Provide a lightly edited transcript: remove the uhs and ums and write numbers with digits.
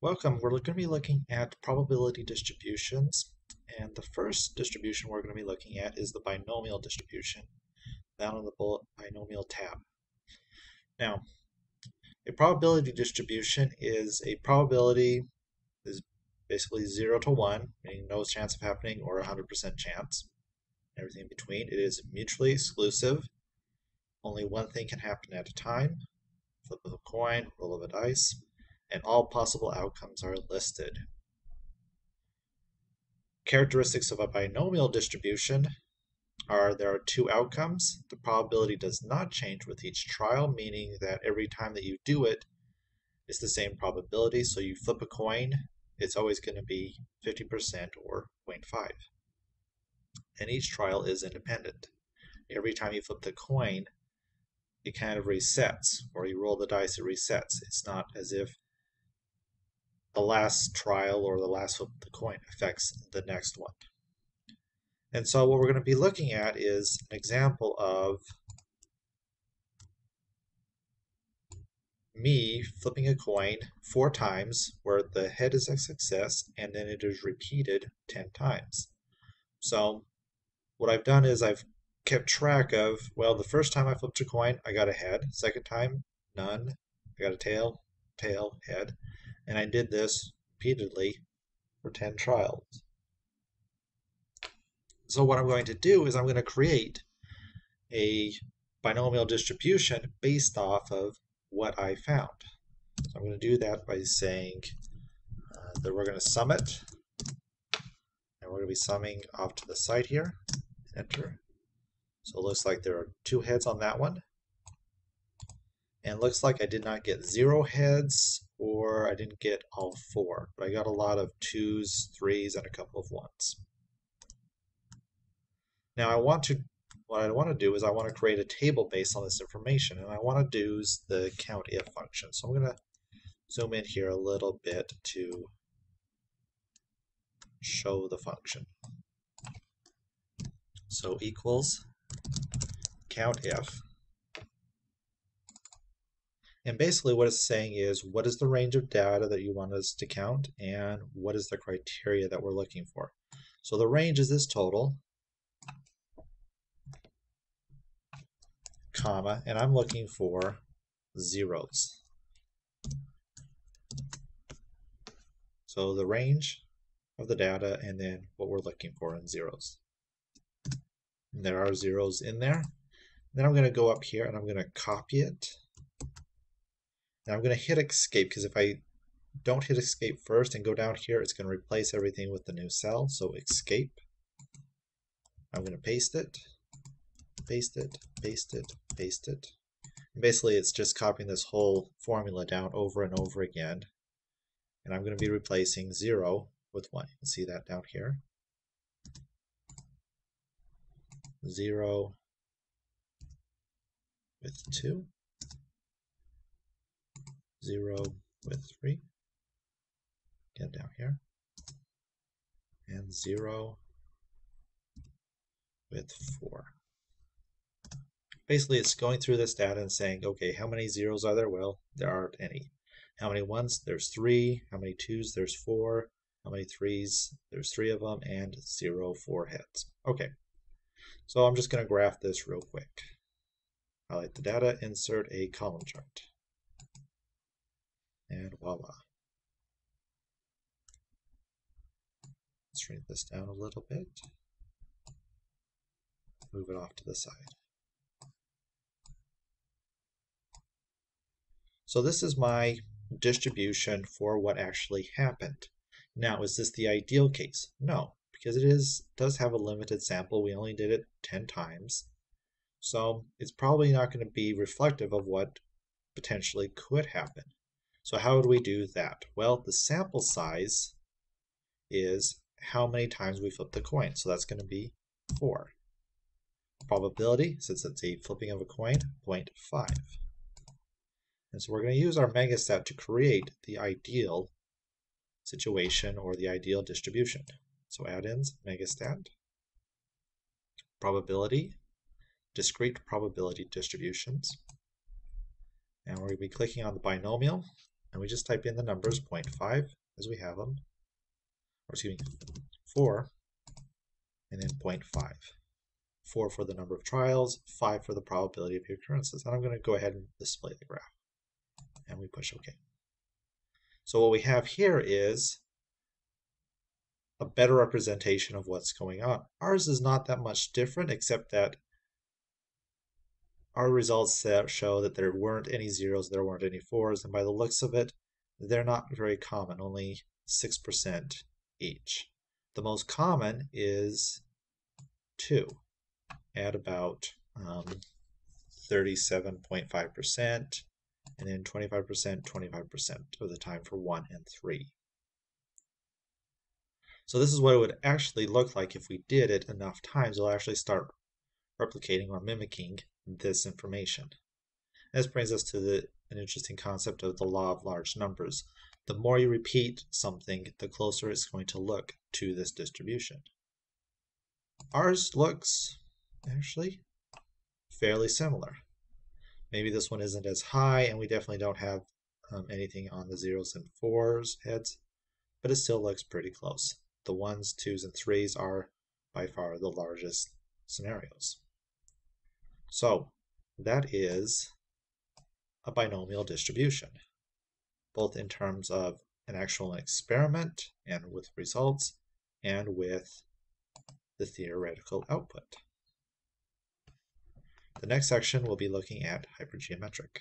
Welcome. We're going to be looking at probability distributions, and the first distribution we're going to be looking at is the binomial distribution, down in the binomial tab. Now, a probability distribution is a probability is basically 0 to 1, meaning no chance of happening, or 100% chance. Everything in between. It is mutually exclusive. Only one thing can happen at a time. Flip of a coin, roll of a dice, and all possible outcomes are listed. Characteristics of a binomial distribution are there are two outcomes. The probability does not change with each trial, meaning that every time that you do it, it's the same probability. So you flip a coin, it's always going to be 50% or 0.5. And each trial is independent. Every time you flip the coin, it kind of resets, or you roll the dice, it resets. It's not as if the last trial or the last flip of the coin affects the next one. And so what we're going to be looking at is an example of me flipping a coin 4 times where the head is a success and then it is repeated 10 times. So what I've done is I've kept track of, well, the first time I flipped a coin, I got a head. Second time, none. I got a tail, head. And I did this repeatedly for 10 trials. So what I'm going to do is I'm going to create a binomial distribution based off of what I found. So I'm going to do that by saying that we're going to sum it, and we're going to be summing off to the side here. Enter. So it looks like there are 2 heads on that one. And it looks like I did not get 0 heads, or I didn't get all 4, but I got a lot of 2s, 3s, and a couple of 1s. Now what I want to do is I want to create a table based on this information, and I want to use the COUNTIF function. So I'm going to zoom in here a little bit to show the function. So equals COUNTIF. And basically what it's saying is, what is the range of data that you want us to count, and what is the criteria that we're looking for. So the range is this total, comma, and I'm looking for zeros. So the range of the data and then what we're looking for in zeros. And there are zeros in there. Then I'm going to go up here and I'm going to copy it. And I'm going to hit escape, because if I don't hit escape first and go down here, it's going to replace everything with the new cell. So escape. I'm going to paste it, paste it, paste it, paste it. And basically it's just copying this whole formula down over and over again. And I'm going to be replacing 0 with 1. You can see that down here. 0 with 2. 0 with 3. Get down here. And 0 with 4. Basically, it's going through this data and saying, okay, how many zeros are there? Well, there aren't any. How many 1s? There's 3. How many 2s? There's 4. How many 3s? There's 3 of them, and 0, 4 heads. Okay, so I'm just going to graph this real quick. Highlight the data, insert a column chart. And voila. Let's shrink this down a little bit. Move it off to the side. So this is my distribution for what actually happened. Now, is this the ideal case? No, because it does have a limited sample. We only did it 10 times. So it's probably not going to be reflective of what potentially could happen. So how would we do that? Well, the sample size is how many times we flip the coin. So that's going to be 4. Probability, since it's a flipping of a coin, 0.5. And so we're going to use our MegaStat to create the ideal situation or the ideal distribution. So add-ins, MegaStat, probability, discrete probability distributions. And we're going to be clicking on the binomial. and we just type in the numbers 0.5 as we have them, or excuse me, 4, and then 0.5. 4 for the number of trials, 5 for the probability of occurrences. And I'm going to go ahead and display the graph. And we push OK. So what we have here is a better representation of what's going on. Ours is not that much different, except that our results show that there weren't any zeros, there weren't any 4s, and by the looks of it, they're not very common, only 6% each. The most common is 2 at about 37.5%, and then 25%, 25% of the time for 1 and 3. So this is what it would actually look like if we did it enough times. It'll actually start replicating or mimicking this information. This brings us to an interesting concept of the law of large numbers. The more you repeat something, the closer it's going to look to this distribution. Ours looks actually fairly similar. Maybe this one isn't as high, and we definitely don't have anything on the 0s and 4s heads, but it still looks pretty close. The 1s, 2s, and 3s are by far the largest scenarios. So that is a binomial distribution, both in terms of an actual experiment and with results, and with the theoretical output. The next section will be looking at hypergeometric.